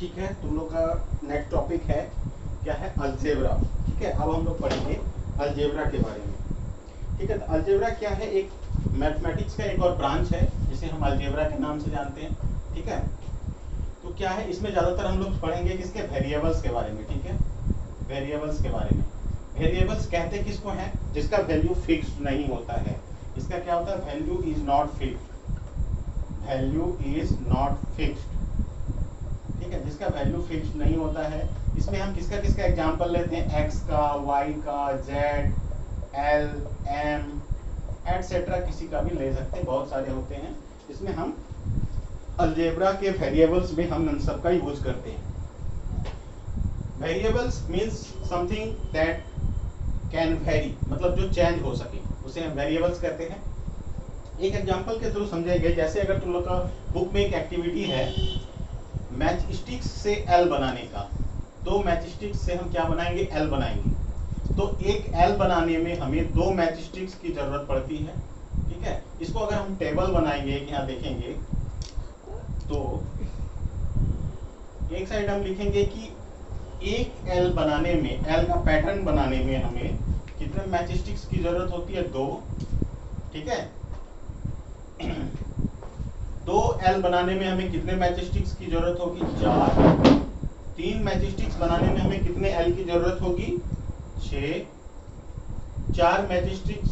ठीक है, तुम लोग का नेक्स्ट टॉपिक है क्या है, अलजेब्रा। ठीक है, अब हम लोग पढ़ेंगे अलजेब्रा के बारे में। ठीक है, तो अलजेब्रा क्या है, एक मैथमेटिक्स का एक और ब्रांच है जिसे हम अलजेब्रा के नाम से जानते हैं। ठीक है, तो क्या है, इसमें ज़्यादातर हम लोग पढ़ेंगे किसके, वेरिएबल्स के बारे में। ठीक है, वेरिएबल्स के बारे में। वेरिएबल्स कहते किसको हैं, जिसका वैल्यू फिक्स्ड नहीं होता है। इसका क्या होता है, value is not fixed, value is not fixed. ठीक है, जिसका वैल्यू फिक्स्ड नहीं होता है। इसमें हम किसका किसका एग्जांपल लेते हैं, x का, y का, z, l, m एटसेट्रा, किसी का भी ले सकते हैं, बहुत सारे होते हैं। इसमें हम अलजेब्रा के वेरिएबल्स में हम इन सब का यूज करते हैं। Variables means something that can very, मतलब जो चेंज हो सके, उसे हम वेरिएबल्स कहते हैं। एक एग्जांपल के थ्रू समझेंगे, जैसे अगर तुम लोग का बुक में एक एक्टिविटी है मैच स्टिक्स से एल बनाने का, दो मैच स्टिक्स से हम क्या बनाएंगे, एल बनाएंगे। तो एक एल बनाने में हमें दो मैच स्टिक्स की जरूरत पड़ती है। ठीक है, इसको अगर हम टेबल बनाएंगे, यहाँ देखेंगे तो एक साइड हम लिखेंगे कि एक एल बनाने में, एल का पैटर्न बनाने में हमें कितने मैच स्टिक्स की जरूरत होती है, दो। ठीक है, दो एल बनाने में हमें कितने मैच स्टिक्स की जरूरत होगी, चार। तीन मैच स्टिक्स बनाने में हमें कितने एल की जरूरत होगी, 6। चार मैच स्टिक्स,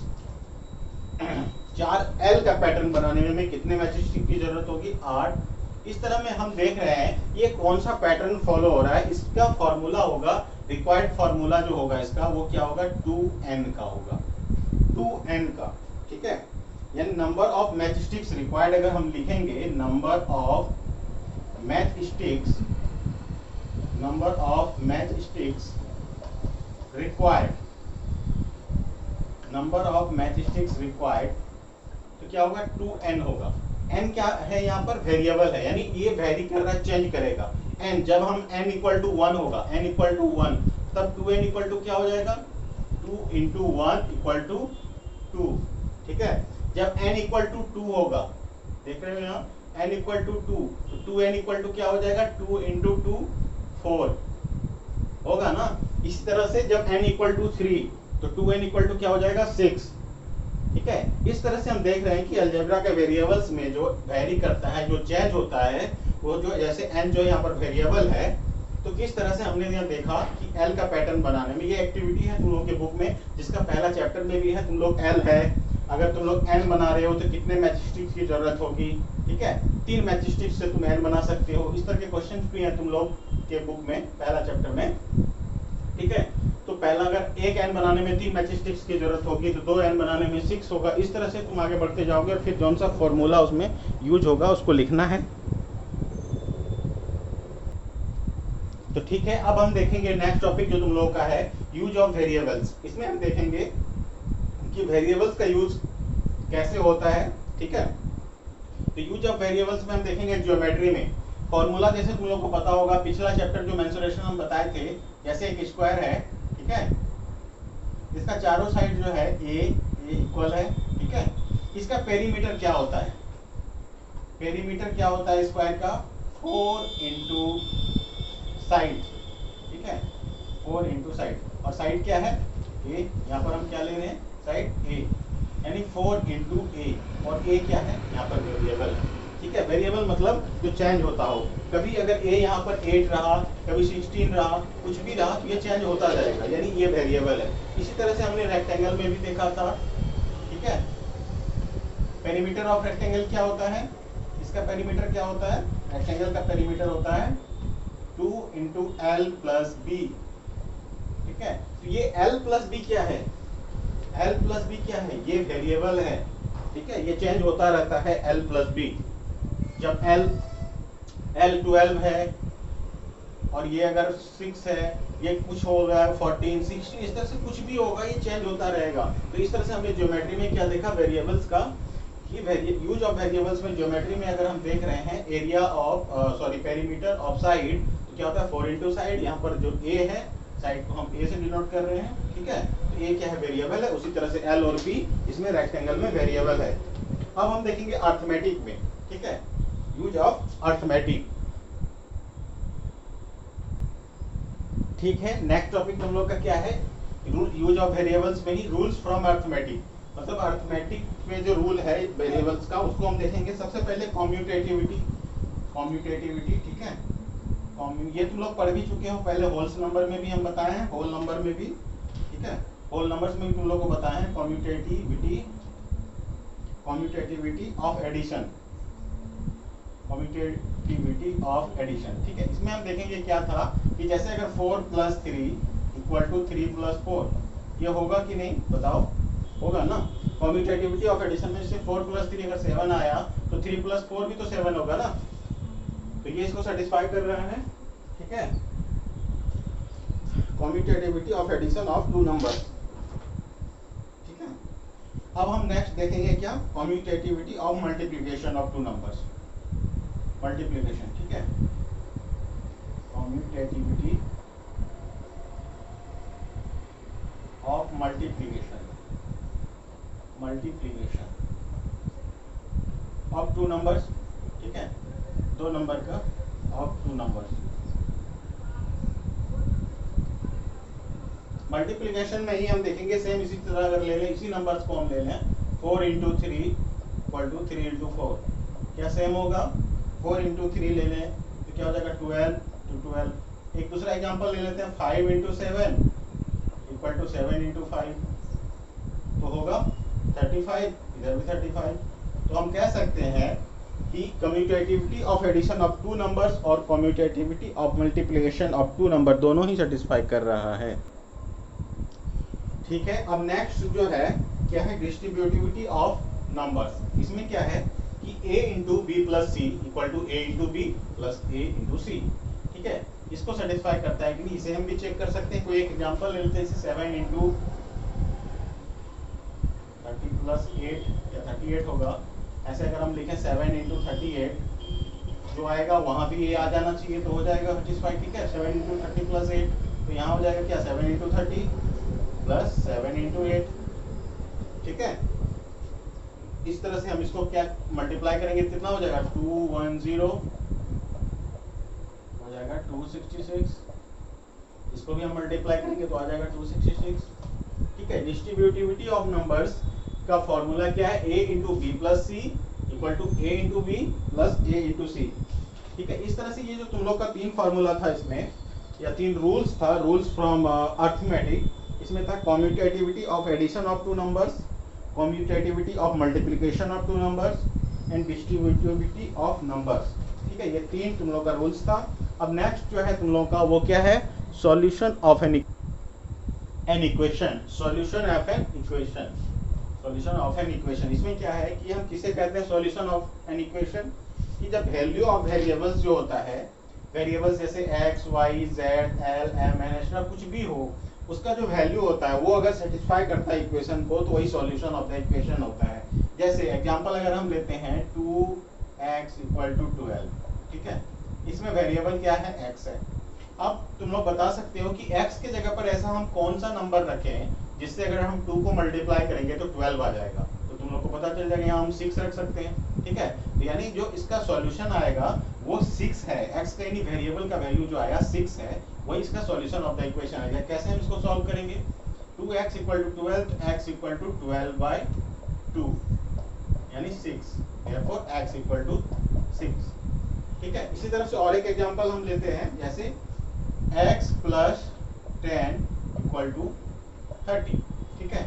चार एल का पैटर्न बनाने में हमें कितने मैच स्टिक की जरूरत होगी, 8। इस तरह में हम देख रहे हैं ये कौन सा पैटर्न फॉलो हो रहा है। इसका फॉर्मूला होगा, रिक्वायर्ड फॉर्मूला जो होगा इसका, वो क्या होगा, 2n का होगा, 2n का। ठीक है, यानी number of match sticks required अगर हम लिखेंगे, number of match sticks, number of match sticks required, number of match sticks required, तो क्या होगा, 2n होगा। n क्या है, यहाँ पर वेरिएबल है, यानी ये वेरी कर रहा है, चेंज करेगा। n जब हम n इक्वल टू 1 होगा, n इक्वल टू 1, तब 2n इक्वल टू क्या हो जाएगा, 2 इंटू 1 इक्वल टू 2। ठीक है, जब n इक्वल टू 2 होगा, देख रहे हो यहाँ, n इक्वल टू 2, तो 2n इक्वल टू क्या हो जाएगा, 2 इंटू 2 4 होगा ना। इसी तरह से जब n इक्वल टू 3, तो 2n इक्वल टू क्या हो जाएगा, 6। ठीक है, इस तरह से हम देख रहे हैं कि अलजेब्रा के वेरिएबल्स में जो वेरी करता है, जो चेंज होता है, वो जो जैसे n जो यहाँ पर वेरिएबल है, तो किस तरह से हमने यहाँ देखा कि l का पैटर्न बनाने में, ये एक्टिविटी है तुम लोगों के बुक में, जिसका पहला चैप्टर में भी है। तुम लोग l है, अगर तुम लोग n बना रहे हो तो कितने मैच स्टिक्स की जरूरत होगी। ठीक है, 3 मैच स्टिक्स से तुम n बना सकते हो। इस तरह के क्वेश्चंस भी हैं तुम लोग के बुक में, पहला चैप्टर में। ठीक है, तो पहला अगर एक n बनाने में 3 मैच स्टिक्स की जरूरत होगी, तो 2 n बनाने में 6 होगा। इस तरह से तुम आगे बढ़ते जाओगे और फिर कौन सा फॉर्मूला उसमें यूज होगा उसको लिखना है। तो ठीक है, अब हम देखेंगे नेक्स्ट टॉपिक जो तुम लोगों का है, यूज ऑफ वेरिएबल्स। इसमें हम देखेंगे कि वेरिएबल्स का यूज कैसे होता है। ठीक है, तो यूज ऑफ वेरिएबल्स में हम देखेंगे ज्योमेट्री में फॉर्मूला। जैसे तुम लोग को पता होगा, पिछला चैप्टर जो मेंसुरेशन हम बताए थे, जैसे एक स्क्वायर है, ठीक है, इसका चारों साइड जो है ए इक्वल है। ठीक है, इसका पेरीमीटर क्या होता है, पेरीमीटर क्या होता है स्क्वायर का, 4 इंटू साइड। ठीक है, 4 इंटू साइड, और साइड क्या है, ए। यहाँ पर हम क्या ले रहे हैं, साइड ए, यानी 4 इंटू ए, और ए क्या है, यहाँ पर वेरिएबल है। ठीक है, वेरिएबल मतलब जो चेंज होता हो, कभी अगर ए यहाँ पर 8 रहा, कभी 16 रहा, कुछ भी रहा, तो ये चेंज होता जाएगा, यानी ये वेरिएबल है। इसी तरह से हमने रेक्टेंगल में भी देखा था। ठीक है, पेरीमीटर ऑफ रेक्टेंगल क्या होता है, इसका पेरीमीटर क्या होता है, रेक्टेंगल का पेरीमीटर होता है 2 इंटू एल प्लस बी। ठीक है, तो ये एल प्लस बी क्या है, एल प्लस बी क्या है, ये वेरिएबल है। ठीक है, ये चेंज होता रहता है एल प्लस बी। जब एल 12 है और ये अगर 6 है, ये कुछ होगा 14 16, इस तरह से कुछ भी होगा, ये चेंज होता रहेगा। तो इस तरह से हमने ज्योमेट्री में क्या देखा, वेरिएबल्स का, कि यूज ऑफ वेरिएबल्स में ज्योमेट्री में अगर हम देख रहे हैं area of perimeter of side, तो क्या होता है 4 इंटू साइड। यहाँ पर जो ए है, साइड को हम ए से डिनोट कर रहे हैं। ठीक है, तो ए क्या है, वेरिएबल है। उसी तरह से एल और बी इसमें रेक्टेंगल में वेरिएबल है। अब हम देखेंगे अर्थमेटिक में। ठीक है, यूज ऑफ अर्थमेटिक। ठीक है, नेक्स्ट टॉपिक तुम लोग का क्या है, यूज ऑफ वेरिएबल्स में ही रूल्स फ्रॉम अर्थमेटिक, मतलब अर्थमेटिक में जो रूल है वेरिएबल्स का उसको हम देखेंगे। सबसे पहले कॉम्यूटेटिविटी, कॉम्यूटेटिविटी ठीक है, ये तुम लोग पढ़ भी चुके हो पहले, होल्स नंबर में भी हम बताए हैं, होल नंबर में भी, ठीक है, होल नंबर्स में भी तुम लोग को बताए हैं commutativity, commutativity of addition, commutativity of addition, ठीक है। इसमें हम देखेंगे क्या था कि जैसे अगर 4 + 3 = 3 + 4, ये होगा कि नहीं बताओ, होगा ना। कॉम्यूटेटिविटी ऑफ एडिशन में से 4 + 3 अगर 7 आया तो 3 + 4 भी तो 7 होगा ना, तो ये इसको सेटिस्फाई कर रहा है, ठीक है। Commutativity of addition of 2 numbers, ठीक है। अब हम नेक्स्ट देखेंगे क्या, commutativity of multiplication of 2 numbers, multiplication, ठीक है, commutativity of multiplication, multiplication of 2 numbers, ठीक है, 2 नंबर का ऑफ 2 नंबर्स। मल्टीप्लिकेशन में ही हम देखेंगे सेम इसी तरह, अगर ले लें इसी नंबर्स को हम ले लें 4 × 3 = 3 × 4, क्या सेम होगा, 4 × 3 ले लें तो क्या हो जाएगा 12 × 12। एक दूसरा एग्जांपल ले लेते हैं 5 × 7 = 7 × 5, तो होगा 35, इधर भी 35। तो हम कह सकते हैं कि commutativity of addition of 2 numbers और commutativity of multiplication of 2 number दोनों ही सेटिस्फाई कर रहा है, ठीक है। अब नेक्स्ट जो है क्या है, डिस्ट्रीब्यूटिविटी ऑफ नंबर्स। इसमें क्या है कि a × b + c = a × b + a × c, ठीक है, इसको सेटिस्फाई करता है कि नहीं, इसे हम भी चेक कर सकते हैं। कोई एक एग्जांपल ले लेते हैं, जैसे 7 × 30 + 8 या 38 होगा, ऐसे अगर हम लिखें 7 × 38, जो आएगा वहां भी ये आ जाना चाहिए, तो हो जाएगा सेटिस्फाई, ठीक है। 7 × 30 + 8, तो यहाँ हो जाएगा क्या 7 × 30 + 7 × 8, ठीक है। इस तरह से हम इसको क्या मल्टीप्लाई करेंगे, कितना हो जाएगा 210, हो जाएगा 266, इसको भी हम मल्टीप्लाई करेंगे तो आ जाएगा 266, ठीक है। डिस्ट्रीब्यूटिविटी ऑफ नंबर्स का फॉर्मूला क्या है, a × b + c = a × b + a × c, ठीक है। इस तरह से ये जो तुम लोग का 3 फार्मूला था इसमें, या 3 रूल्स था, रूल्स फ्रॉम अर्थमेटिक, इसमें था commutativity of addition of 2 numbers, commutativity of multiplication of 2 numbers and distributivity of numbers, ठीक है। ये 3 तुम लोग का रूल्स था। अब नेक्स्ट जो है तुम लोग का वो क्या है, solution of an equation, solution of an equation, solution of an equation. इसमें क्या है कि हम किसे कहते हैं सॉल्यूशन ऑफ एन इक्वेशन, कि जब वैल्यू ऑफ वेरिएबल्स जो होता है, वेरिएबल्स जैसे x, y, z, l, m, n extra कुछ भी हो, उसका जो वैल्यू होता है वो अगर सेटिस्फाई करता है इक्वेशन को, तो वही सॉल्यूशन ऑफ द इक्वेशन होता है। जैसे एग्जांपल अगर हम लेते हैं 2x = 12, ठीक है, इसमें वेरिएबल क्या है, x है। अब तुम लोग बता सकते हो कि x के जगह पर ऐसा हम कौन सा नंबर रखें जिससे अगर हम 2 को मल्टीप्लाई करेंगे तो 12 आ जाएगा, तो तुम लोग को पता चल जाएगा यहाँ हम 6 रख सकते हैं, ठीक है। तो यानी जो इसका सॉल्यूशन आएगा वो 6 है, x का यानी वेरिएबल का वैल्यू जो आया 6 है, वही इसका सॉल्यूशन ऑफ द इक्वेशन आएगा। कैसे हम इसको सॉल्व करेंगे, 2x = 12, x = 12/2 यानी 6, therefore x = 6, ठीक है। इसी तरह से और एक एग्जांपल हम लेते हैं, जैसे x + 10 = 30, ठीक है।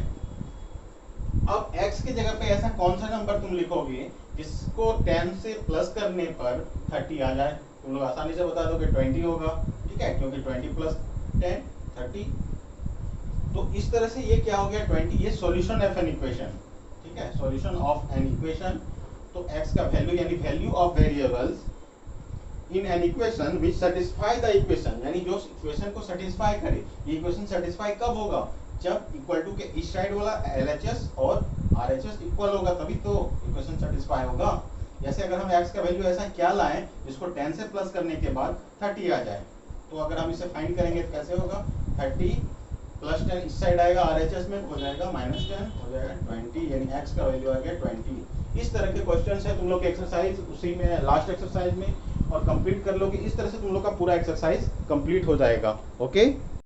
अब x की जगह पे ऐसा कौन सा नंबर तुम लिखोगे जिसको 10 से प्लस करने पर 30 आ जाए, तुम लोग आसानी से बता दो कि 20 होगा, ठीक है, क्योंकि 20 + 10 30। तो इस तरह से ये क्या हो गया 20, ये सॉल्यूशन ऑफ एन इक्वेशन, ठीक है, सॉल्यूशन ऑफ एन इक्वेशन। तो x का वैल्यू यानी value of variables in an equation which satisfy the equation, यानी जो इक्वेशन को सेटिस्फाई करे। ये इक्वेशन सेटिस्फाई कब होगा, जब इक्वल टू के इस साइड वाला LHS और RHS इक्वल होगा, तभी तो इक्वेशन सेटिस्फाई होगा। जैसे अगर हम x का वैल्यू ऐसा क्या लाएं जिसको 10 से प्लस करने के बाद 30 आ जाए, तो अगर हम इसे फाइंड करेंगे तो कैसे होगा, 30 + 10 इस साइड आएगा, RHS में हो जाएगा -10, हो जाएगा 20, यानी x का वैल्यू आ गया 20। इस तरह के क्वेश्चंस है तुम लोग के एक्सरसाइज, उसी में लास्ट एक्सरसाइज में और कंप्लीट कर लोगे, इस तरह से तुम लोग का पूरा एक्सरसाइज कंप्लीट हो जाएगा। ओके।